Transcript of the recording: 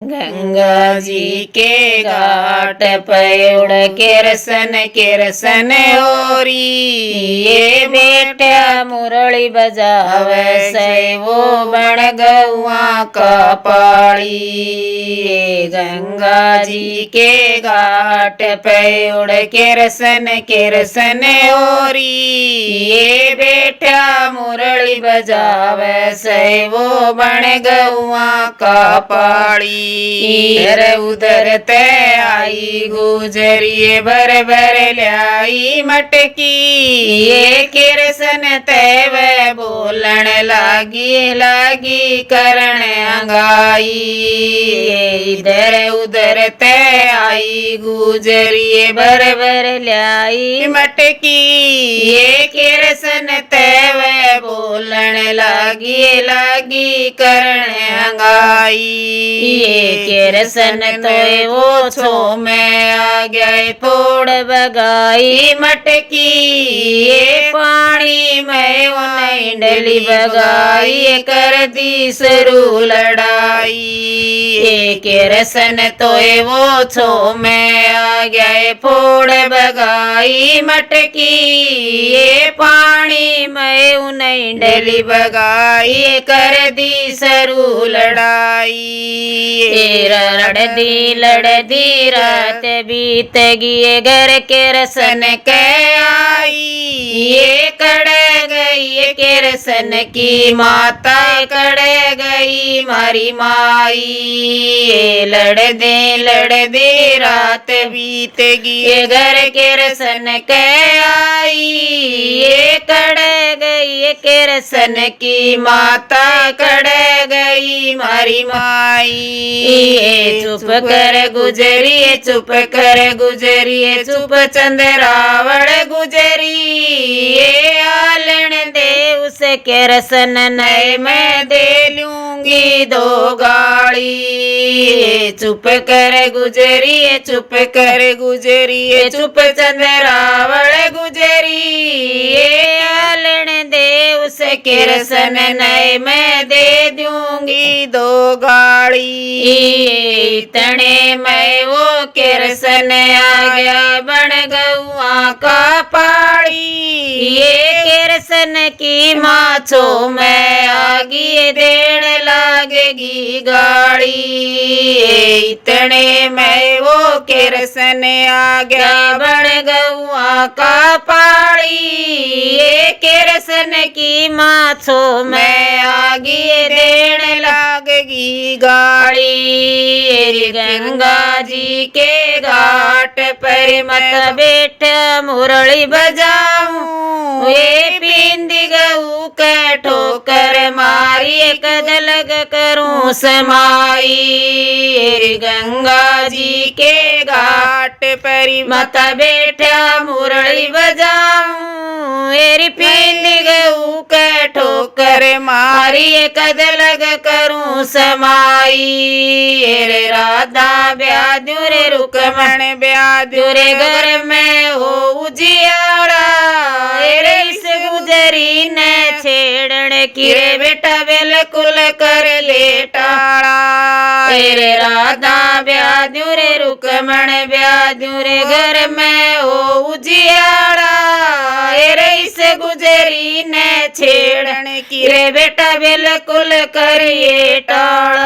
गंगा जी के घाट पे उड़ केरसन होरी, ये बेटा मुरली बजावे से वो बन गौआ का पाड़ी। ये गंगा जी के घाट पे उड़ केरसन होरी, ये बेटा मुरली बजावे से वो बन गौआ का पाड़ी। इधर उधर ते आई गुजरिए भर भर ल्याई मटकी, ये किरसन ते वे बोलन लागी करण अंगाई। इधर उधर ते आई गुजरिए भर भर ल्याई मटकी, ये किरसन ते वे बोलन लागी करण अंगाई। केरसन तो वो छो में आ गए फोड़ बगाई मटकी, ये पानी में उन्हें डली बगाई कर दी शुरू लड़ाई। ये केरसन तो वो छो में आ गए फोड़ बगाई मटकी, ये पानी में उन्हें डली बगाई कर दी शुरू लड़ाई। लड़दी रात बीत गिए घर केरसन के आई, ये कड़ गई केरसन की माता कड़ गई मारी माई। ये लड़दे रात बीत गिए घर केरसन के आई, ये कड़ गई केरसन की माता कड़ गई मारी माई। चुप कर गुजरिए चुप चंद्रावण गुजरी, ये आलन दे उसे केरसन नए मैं दे लूंगी दो गाड़ी। चुप कर गुजरिए चुप चंद्रावण गुजरी, ये आलन दे उसे केरसन नए मैं दे दूंगी दो गाड़ी। इतने में वो केरसन आ गया बन गौआ का पाड़ी, ये केरसन की माछों में आगी देण लागेगी गाड़ी। इतने में वो केरसन आ गया बन गौआ का पाड़ी, ये केरसन की माछों में आगी देण लागेगी गाड़ी। गंगा जी के घाट पर मत बैठा मुरली बजाऊं, ये पिंदी गऊ के ठोकर मारी कदलग करूं समाई। गंगा जी के घाट पर मत बैठा मुरली बजाऊं, ये पिंदी गऊ के ठोकर मारी कदलग करूं समाई। रे राधा ब्यादू रे रुकमण ब्यादू रे घर में हो उजियाड़ा, रे इस गुजरी ने छेड़न की रे बेटा बिल्कुल कर ले टाड़ा। रे राधा ब्यादू रे रुकमण ब्यादू रे घर में हो उजियाड़ा, रे इस गुजरी ने छेड़न की रे बेटा बिल्कुल कर ये टाड़ा।